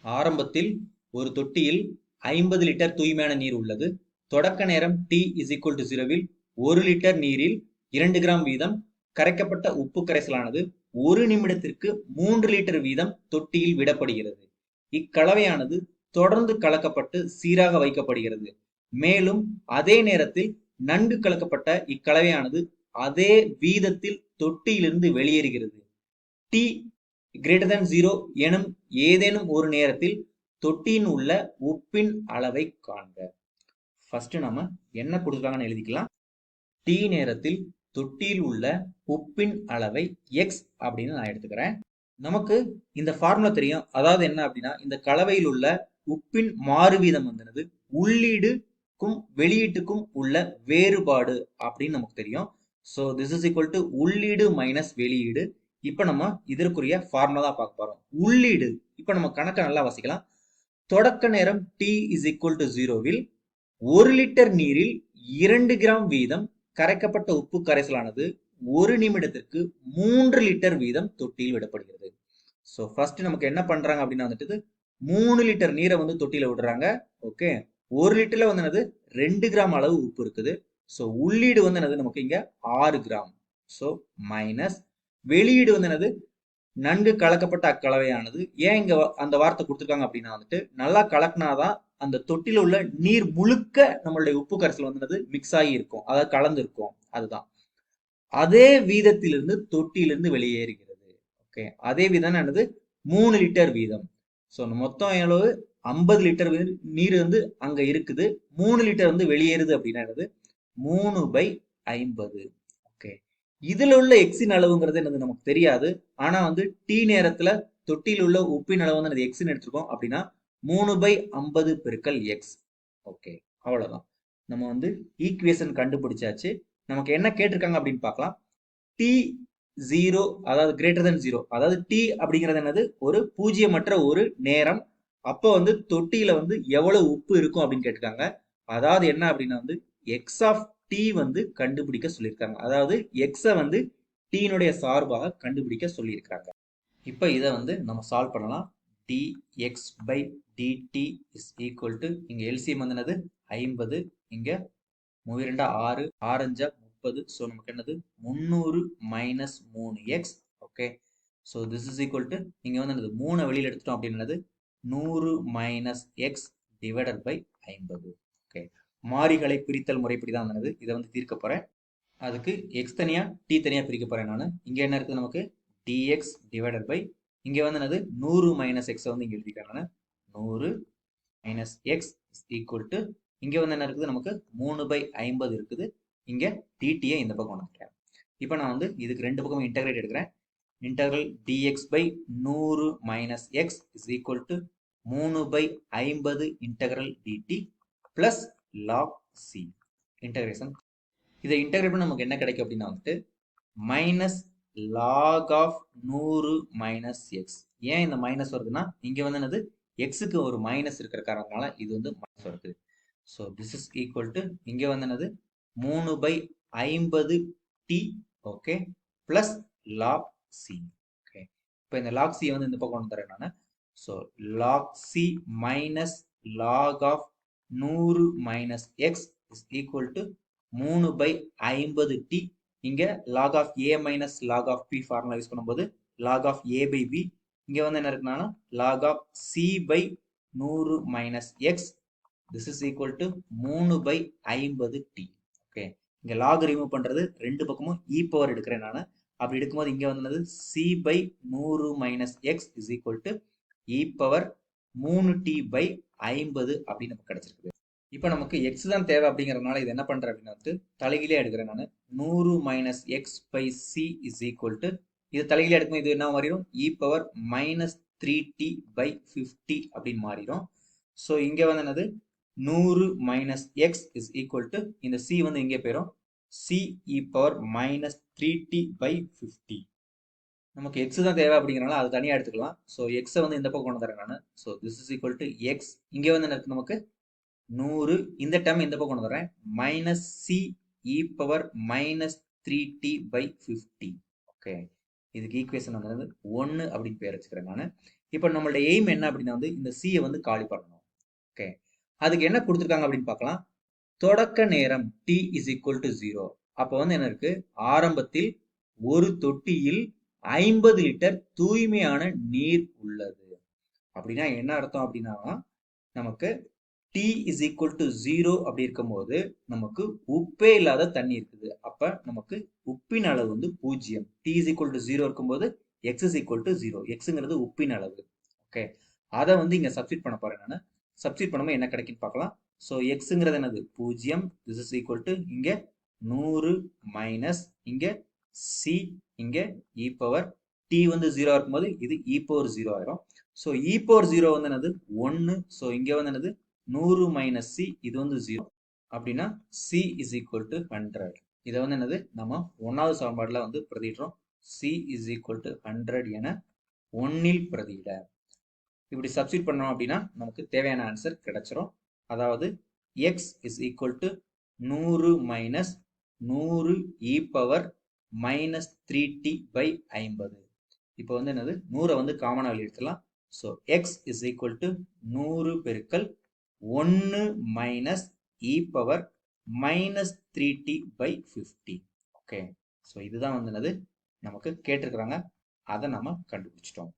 ஆரம்பத்தில் ஒரு தொட்டியில் 50 லிட்டர் தூய்மையான நீர் உள்ளது. தொடக்க நேரம் t is equal to 0வில் 1 litre நீரில் 2 கிராம் வீதம் கரைக்கப்பட்ட உப்பு கரைசலானது 1 நிமிடத்திற்கு 3 லிட்டர் வீதம் தொட்டியில் விடப்படுகிறது. இக்கலவையானது தொடர்ந்து கலக்கப்பட்டு சீராக வைக்கப்படுகிறது. மேலும் அதே நேரத்தில் நன்கு கலக்கப்பட்ட இக்கலவையானது அதே வீதத்தில் தொட்டியிலிருந்து வெளியேறுகிறது. t greater than 0 எனும் ஏதேனும் ஒரு நேரத்தில் தொட்டியின் உள்ள உப்பின் அளவை காண்க. ஃபர்ஸ்ட் நம்ம என்ன கொடுத்துருக்காங்கன்னு எழுதிக்கலாம். t நேரத்தில் தொட்டியில் உள்ள உப்பின் அளவை x அப்படின்னு நான் எடுத்துக்கிறேன். நமக்கு இந்த ஃபார்முலா தெரியும். அதாவது என்ன அப்படின்னா, இந்த கலவையில் உள்ள உப்பின் மாறுவீதம் வந்து உள்ளீடுக்கும் வெளியீட்டுக்கும் உள்ள வேறுபாடு அப்படின்னு நமக்கு தெரியும். So this is equal to உள்ளீடு மைனஸ் வெளியீடு. இப்போ நம்ம இதற்குரிய ஃபார்முலா தான் பார்க்க போறோம். உள்ளீடு இப்போ நம்ம கணக்கை நல்லா வாசிக்கலாம். தொடக்க நேரம் t is equal to 0வில் 1 litre நீரில் 2 கிராம் வீதம் கரைக்கப்பட்ட உப்பு கரைசலானது 1 நிமிடத்திற்கு 3 லிட்டர் வீதம் தொட்டியில் விடப்படுகிறது. ஸோ ஃபர்ஸ்ட் நமக்கு என்ன பண்றாங்க அப்படின்னா வந்துட்டு 3 லிட்டர் நீரை வந்து தொட்டியில விடுறாங்க. ஓகே, 1 லிட்டர்ல வந்து என்னது 2 கிராம் அளவு உப்பு இருக்குது. ஸோ உள்ளீடு வந்து என்னது நமக்கு இங்க 6 கிராம். ஸோ மைனஸ் வெளியீடு வந்து என்னது நன்கு கலக்கப்பட்ட அக்கலவையானது. ஏன் இங்க அந்த வார்த்தை கொடுத்துருக்காங்க அப்படின்னா வந்துட்டு நல்லா கலக்கினாதான் அந்த தொட்டில உள்ள நீர் முழுக்க நம்மளுடைய உப்பு கரைசல் வந்து மிக்ஸ் ஆகி இருக்கும், அதாவது கலந்து இருக்கும். அதுதான் அதே வீதத்திலிருந்து தொட்டியிலிருந்து வெளியேறுகிறது. ஓகே, அதே வீதம் என்னது 3 லிட்டர் வீதம். ஸோ மொத்தம் எவ்வளவு 50 லிட்டர் நீர் வந்து அங்க இருக்குது. 3 லிட்டர் வந்து வெளியேறுது அப்படின்னா என்னது 3/50. ஓகே, இதுல உள்ள எக்ஸின் அளவுங்கிறது என்னது நமக்கு தெரியாது. ஆனா வந்து டி நேரத்துல தொட்டியில் உள்ள உப்பின் அளவு வந்து எக்ஸ்ன்னு எடுத்திருக்கோம் அப்படின்னா 3/50 பெருக்கல் எக்ஸ். ஓகே, அவ்வளவுதான். நம்ம வந்து ஈக்குவேஷன் கண்டுபிடிச்சாச்சு. நமக்கு என்ன கேட்டிருக்காங்க அப்படின்னு பார்க்கலாம். டி 0 அதாவது கிரேட்டர் தென் 0, அதாவது டி அப்படிங்கிறது என்னது ஒரு பூஜ்ஜியமற்ற ஒரு நேரம். அப்போ வந்து தொட்டியில வந்து எவ்வளவு உப்பு இருக்கும் அப்படின்னு கேட்டிருக்காங்க. அதாவது என்ன அப்படின்னா வந்து எக்ஸ் ஆஃப் டி வந்து கண்டுபிடிக்க சொல்லியிருக்காங்க. அதாவது எக்ஸை வந்து டீனுடைய சார்பாக கண்டுபிடிக்க சொல்லியிருக்காங்க. இப்போ இதை வந்து நம்ம சால்வ் பண்ணலாம். dx by dt is equal to இங்க எல்சிஎம் வந்து என்னது 50, இங்க 2 6 6 30. ஸோ நமக்கு என்னது 300 minus 3x. Okay, so this is equal to இங்க வந்து என்னது 3 வெளியில் எடுத்துட்டோம் அப்படின்னு 100 minus x divided by 50. Okay, மாறிகளை பிரித்தல் முறைப்படி தான் வந்தது. இதை வந்து தீர்க்க போறேன். அதுக்கு எக்ஸ் தனியா டி தனியா பிரிக்க போறேன் நான். இங்க என்ன இருக்குது நமக்கு dx டிவைடட் பை இங்க வந்து என்னது 100 மைனஸ் எக்ஸ் வந்து இங்க எழுதிக்கிறேன் நான். 100 மைனஸ் எக்ஸ் ஈக்குவல் டு இங்க வந்து என்ன இருக்குது நமக்கு 3/50 இருக்குது. இங்க டிடியை இந்த பக்கம் வந்துட்டேன். இப்போ நான் வந்து இதுக்கு ரெண்டு பக்கமும் இன்டகிரேட் எடுக்கிறேன். Integral dx by 100 minus x is equal to 3/50 integral dt plus log C integration. இதை இன்டகிரேட் பண்ண நமக்கு என்ன கிடைக்கும் அப்படின்னா வந்துட்டு minus log of 100 minus x. ஏன் இந்த மைனஸ் வருதுன்னா இங்க வந்து என்னது எக்ஸுக்கு ஒரு மைனஸ் இருக்கிற காரணத்தினால இது வந்து மைனஸ் வருது. So this is equal to இங்க வந்து என்னது 3/50 t. Okay, plus log C. Okay, இப்போ இந்த லாக் சி வந்து இந்த பக்கம் கொண்டு தரேன் நான். So log C minus log of 100 minus x is equal to 3/50 t. இங்க log of a minus log of p formula use பண்ணும்போது log of a by b. இங்க வந்து என்ன இருக்குன்னா log of c by 100 minus x. this is equal to 3/50 t. Okay, இங்க log remove பண்றது ரெண்டு பக்கமும் e பவர் எடுக்கிறேன் நான். அப்படி எடுக்கும்போது இங்க வந்து c by 100 minus x is equal to e power 3t/50 அப்படின்னு நமக்கு கிடைச்சிருக்கு. இப்போ நமக்கு எக்ஸ் தான் தேவை அப்படிங்கிறதுனால இது என்ன பண்றேன் அப்படின்னா வந்து தலைகீழே எடுக்கிறேன் நான். 100 minus x by C is equal to இது தலைகீழே எடுக்கும் இது என்ன மாறிடும் இ பவர் மைனஸ் 3t/50 அப்படின்னு மாறிடும். ஸோ இங்க வந்து என்னது 100 minus x is equal to இந்த சி வந்து இங்கே போயிடும் C E power minus 3t/50. நமக்கு எக்ஸ் தான் தேவை அப்படிங்கிறனால அது தனியாக எடுத்துக்கலாம். ஸோ எக்ஸை வந்து இந்த பக்கம் கொண்டு தரேன் நான். So this is equal to X. இங்கே வந்து என்ன நமக்கு 100, இந்த டேர்ம் இந்த பக்கம் கொண்டு வரேன் minus C E power minus 3t/50. Okay, இதுக்கு ஈக்குவேஷன் வந்து 1 அப்படின்னு பேர் வச்சுக்கிறேன் நான். இப்போ நம்மளோட எய்ம் என்ன அப்படின்னா வந்து இந்த சியை வந்து காலி பண்ணணும். ஓகே, அதுக்கு என்ன கொடுத்துருக்காங்க அப்படின்னு பார்க்கலாம். தொடக்க நேரம் t இஸ் ஈக்குவல் டு 0. அப்போ வந்து என்ன இருக்கு, ஆரம்பத்தில் ஒரு தொட்டியில் 50 லிட்டர் தூய்மையான நீர் உள்ளது. அப்படின்னா என்ன அர்த்தம் அப்படின்னா, நமக்கு t இஸ் ஈக்குவல் டு 0 அப்படி இருக்கும்போது நமக்கு உப்பே இல்லாத தண்ணி இருக்குது. அப்ப நமக்கு உப்பின் அளவு வந்து 0. t இஸ் ஈக்குவல் டு 0 இருக்கும்போது x இஸ் ஈக்குவல் டு 0. எக்ஸுங்கிறது உப்பின் அளவு. ஓகே, அதை வந்து இங்க சப்ஸ்டிட் பண்ண போறேன் நான். சப்ஸ்டிட் பண்ணும்போது என்ன கிடைக்குன்னு பார்க்கலாம். ஸோ எக்ஸுங்கிறது என்னது 0. திஸ் இஸ் ஈக்குவல் டு இங்க 100 மைனஸ் இங்க சி, இங்க இ பவர் டி வந்து 0 இருக்கும்போது இது இ பவர் 0 ஆயிரும். ஸோ இ பவர் 0 வந்து என்னது 1. ஸோ இங்க வந்து என்னது 100 மைனஸ் சி, இது வந்து 0 அப்படின்னா சி இஸ் ஈக்குவல் டு 100. இதை வந்து என்னது நம்ம 1வது சமன்பாடுல வந்து பிரதிடுறோம். சி இஸ் ஈக்குவல் டு 100 என 1ல் பிரதியிட. இப்படி சப்ஸ்டிட் பண்ணோம் அப்படின்னா நமக்கு தேவையான ஆன்சர் கிடைச்சிரும். அதாவது x is equal to 100 minus 100 e power minus 3t by 50. இப்போ வந்து என்னது 100 வந்து காமனாக வெளியே எடுத்துலாம். So x is equal to 100 பெருக்கல் 1 minus e power minus 3t by 50. Okay, so இதுதான் வந்து என்னது நமக்கு கேட்டிருக்கிறாங்க. அதை நம்ம கண்டுபிடிச்சிட்டோம்.